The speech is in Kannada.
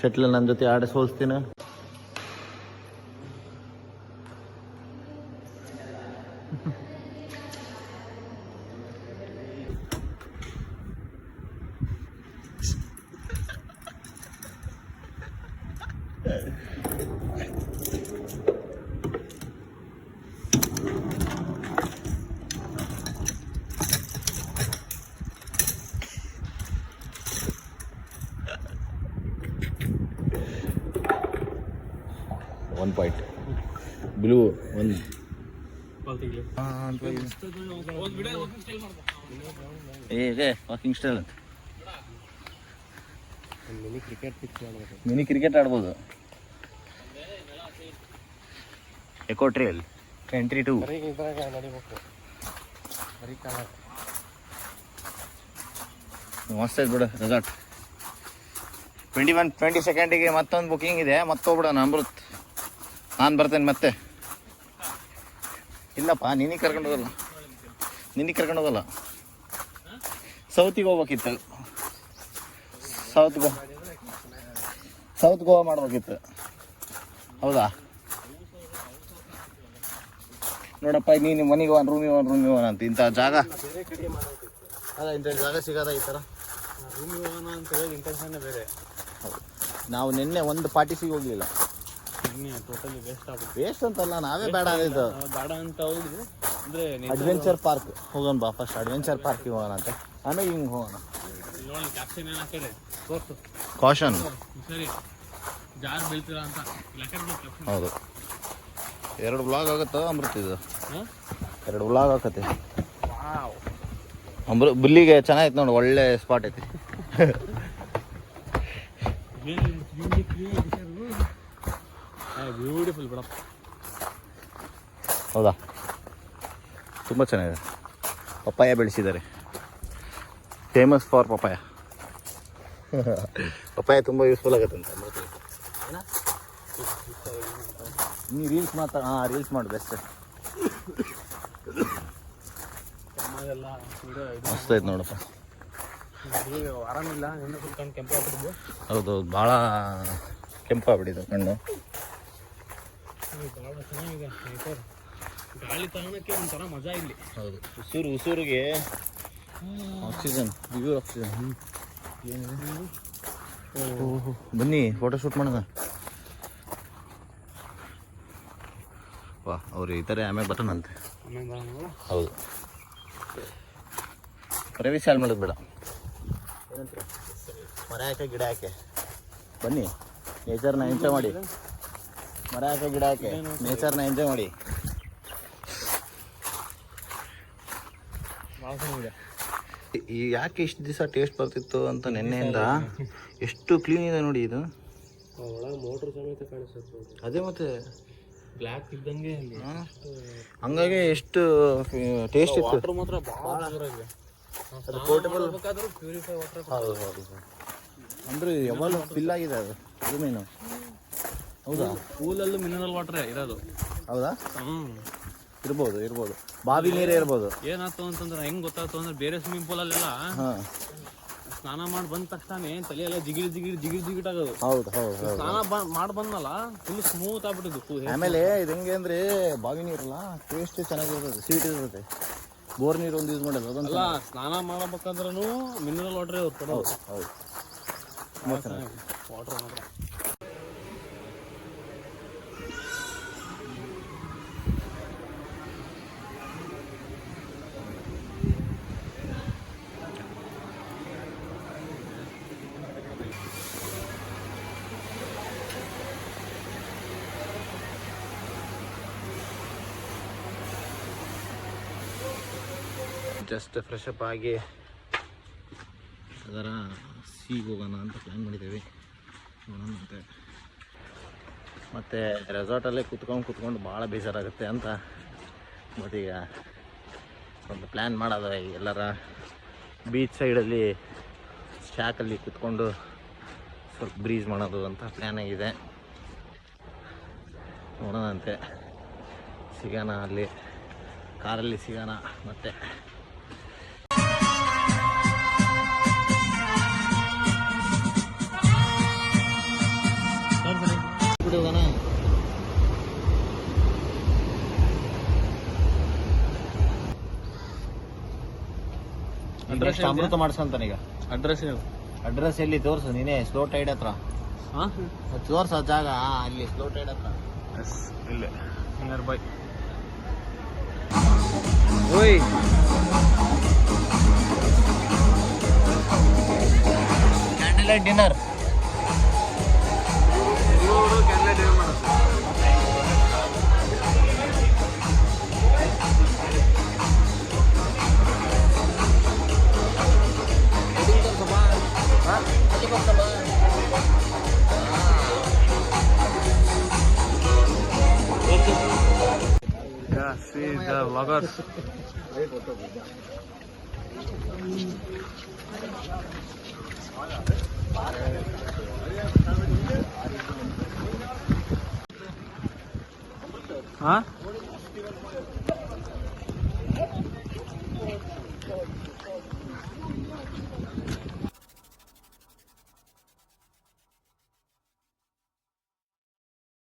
ಶಟ್ಲ್ ನನ್ನ ಜೊತೆ ಆಡ ಸೋಲ್ಸ್ತೀನ. One point. Blue one. Walking style ಅಂತ ಮಿನಿ ಕ್ರಿಕೆಟ್ ಆಡ್ಬೋದು. Eco trail entry 2. ಮಸ್ತ್ ಐತೆ ಬಿಡು ರೆಸಾರ್ಟ್. 20 ಸೆಕೆಂಡಿಗೆ ಮತ್ತೊಂದು ಬುಕಿಂಗ್ ಇದೆ. ಮತ್ತೋಗ್ಬಿಡೋಣ ಅಮೃತ್. ನಾನು ಬರ್ತೇನೆ ಮತ್ತೆ. ಇಲ್ಲಪ್ಪ ನಿನಗೆ ಕರ್ಕೊಂಡು ಹೋಗಲ್ಲ. ಸೌತಿಗೆ ಹೋಗ್ಬೇಕಿತ್ತು. ಸೌತ್ ಗೋವಾ ಮಾಡ್ಬೇಕಿತ್ತು. ಹೌದಾ ನೋಡಪ್ಪ, ನೀನು ಮನೆಗೆ ರೂಮಿಗೆ ಹೋಗೋಣ ಅಂತ ಇಂಥ ಜಾಗ ಅದ ಇಂಥ ಜಾಗ ಸಿಗೋದ ಈ ಥರ ರೂಮಿಗೆ ಹೋಗೋಣ ಅಂತ ಹೇಳಿ ಇಂಟೆನ್ಷನ್ನೇ ಬೇರೆ. ಹೌದು, ನಾವು ನಿನ್ನೆ ಒಂದು ಪಾರ್ಟಿಸಿಗೆ ಹೋಗಲಿಲ್ಲ. ಟೋಟಲಿ ವೇಸ್ಟ್ ಅಂತಲ್ಲ, ನಾವೇ ಬೇಡ ಅಂತ ಹೋಗಿದ್ವಿ. ಅಂದರೆ ಅಡ್ವೆಂಚರ್ ಪಾರ್ಕ್ ಹೋಗೋಣ ಬಾ. ಫಸ್ಟ್ ಅಡ್ವೆಂಚರ್ ಪಾರ್ಕಿಗೆ ಹೋಗೋಣ ಅಂತ, ಆಮೇಲೆ ಹಿಂಗೆ ಹೋಗೋಣ. ಕಾಷನ್ ಹೌದು. 2 ವ್ಲಾಗ್ ಆಗುತ್ತ ಅಮೃತ್. ಇದು 2 ವ್ಲಾಗ್ ಆಗತ್ತೆ. ಬುಲ್ಲಿಗೆ ಚೆನ್ನಾಗಿತ್ತು ನೋಡಿ, ಒಳ್ಳೆ ಸ್ಪಾಟ್ ಐತಿ. ಬ್ಯೂಟಿಫುಲ್ ಬಿಡಪ್ಪ. ಹೌದಾ, ತುಂಬ ಚೆನ್ನಾಗಿದೆ. ಪಪ್ಪಾಯ ಬೆಳೆಸಿದ್ದಾರೆ. Famous for papaya. ಪಪ್ಪಾಯ ತುಂಬ ಯೂಸ್ಫುಲ್ ಆಗುತ್ತೆ ಅಂತ. ನೀ ರೀಲ್ಸ್ ರೀಲ್ಸ್ ಮಾಡು ಬೆಸ್ಟ್. ಮಸ್ತ್ ಐತೆ ನೋಡಪ್ಪ. ಆರಾಮಿಲ್ಲ, ಹೌದೌದು, ಭಾಳ ಕೆಂಪಾಗ್ಬಿಟ್ಟಿದೆ ಕಣ್ಣು. ಗಾಳಿ ತಗೊಳಕ್ಕೆ ಒಂಥರ ಮಜಾ ಇಲ್ಲಿ. ಹೌದು, ಉಸಿರಿಗೆ ಆಕ್ಸಿಜನ್, ಪ್ಯೂರ್ ಆಕ್ಸಿಜನ್. ಬನ್ನಿ ಫೋಟೋ ಶೂಟ್ ಮಾಡೋಣ. ವಾ, ಅವ್ರು ಈ ಥರ ಆಮೇಲೆ ಬಟನ್ ಅಂತೆ. ಹೌದು, ರವಿ ಸಾಲ್ ಮಾಡೋದು ಬೇಡ. ಮರ ಹಾಕಿ ಗಿಡ ಹಾಕಿ ಬನ್ನಿ, ನೇಚರ್ನ ಎಂಜಾಯ್ ಮಾಡಿ. ಮರ ಹಾಕಿ ಗಿಡ ಹಾಕಿ ನೇಚರ್ನ ಎಂಜಾಯ್ ಮಾಡಿ. ಈ ಯಾಕೆ ಇಷ್ಟು ದಿವಸ ಟೇಸ್ಟ್ ಬರ್ತಿತ್ತು ಅಂತ ನೆನ್ನೆಯಿಂದ ಎಷ್ಟು ಕ್ಲೀನ್ ಇದೆ ನೋಡಿ. ಇದು ಮೋಟರ್ ಸಮೇತ ಕಾಣಿಸುತ್ತೆ. ಅದೇ ಮತ್ತೆ ಬ್ಲ್ಯಾಕ್ ಇದ್ದಂಗೆ, ಹಂಗಾಗಿ ಎಷ್ಟು ಟೇಸ್ಟ್ ಇತ್ತು. ಮಾತ್ರ ಅದು ಪೋರ್ಟಬಲ್. ಹೌದು ಹೌದು, ಅಂದ್ರೆ ಯಾವಾಗಲೂ ಫಿಲ್ ಆಗಿದೆ ಅದು ಮೀನು. ಹೌದಾ, ಪೂಲಲ್ಲೂ ಮಿನರಲ್ ವಾಟರ್ ಇರೋದು. ಹೌದಾ, ಇರ್ಬೋದು. ಬಾವಿ ನೀರೇ ಇರ್ಬೋದು. ಏನಾಯ್ತು ಅಂತಂದ್ರೆ ಹೆಂಗ್ ಗೊತ್ತಾಯ್ತು ಅಂದ್ರೆ, ಬೇರೆ ಸ್ವಿಮ್ಮಿಂಗ್ ಪೂಲಲ್ಲೆಲ್ಲ ಸ್ನಾನ ಮಾಡಿ ಬಂದ ತಕ್ಷಣ ತಲೆಯೆಲ್ಲ ಜಿಗಿಟ್ ಆಗೋದು. ಹೌದು, ಸ್ನಾನ ಮಾಡಿ ಬಂದಲ್ಲ, ಫುಲ್ ಸ್ಮೂತ್ ಆಗ್ಬಿಟ್ಟಿದ್ದು. ಆಮೇಲೆ ಇದು ಹೆಂಗೆ ಅಂದ್ರೆ, ಬಾವಿ ನೀರಲ್ಲ ಟೇಸ್ಟ್ ಚೆನ್ನಾಗಿರ್ತದೆ, ಸ್ವೀಟ್ ಇರ್ತದೆ. ಬೋರ್ ನೀರು ಒಂದು ಯೂಸ್ ಮಾಡೋದು ಅದೊಂದಲ್ಲ. ಸ್ನಾನ ಮಾಡಬೇಕಾದ್ರೂ ಮಿನರಲ್ ವಾಟರ್ ಅವ್ರು ಕೊಡೋದು. ಹೌದು, ವಾಟರ್ ಮಾತ್ರ. ಜಸ್ಟ್ ಫ್ರೆಶ್ ಅಪ್ ಆಗಿ ಅದರ ಸೀಗೆ ಹೋಗೋಣ ಅಂತ ಪ್ಲ್ಯಾನ್ ಮಾಡಿದ್ದೀವಿ. ನೋಡೋಣ ಅಂತೆ. ಮತ್ತು ರೆಸಾರ್ಟಲ್ಲೇ ಕುತ್ಕೊಂಡು ಭಾಳ ಬೇಜಾರಾಗುತ್ತೆ ಅಂತ ಮತ್ತೀಗ ಒಂದು ಪ್ಲ್ಯಾನ್ ಮಾಡೋದು, ಎಲ್ಲರ ಬೀಚ್ ಸೈಡಲ್ಲಿ ಶಾಕಲ್ಲಿ ಕುತ್ಕೊಂಡು ಸ್ವಲ್ಪ ಬ್ರೀಸ್ ಮಾಡೋದು ಅಂತ ಪ್ಲ್ಯಾನ್ ಆಗಿದೆ. ನೋಡೋಣಂತೆ, ಸಿಗೋಣ ಅಲ್ಲಿ ಕಾರಲ್ಲಿ ಸಿಗೋಣ. ಮತ್ತೆ ಅಮೃತ ಮಾಡ್ಸ್ಕೊಂತಾನೆ ಈಗ. ಅಡ್ರೆಸ್ ಎಲ್ಲಿ ತೋರ್ಸು ನೀನೇ, ಸ್ಲೋ ಟೈಡ್ ಹತ್ರ ತೋರ್ಸ ಜಾಗ ಅಲ್ಲಿ, ಸ್ಲೋ ಟೈಡ್ ಹತ್ರ. ಇಲ್ಲೇ ನಿಯರ್ ಬೈ. ಓಯ್ candle light dinner. See the vloggers. Huh?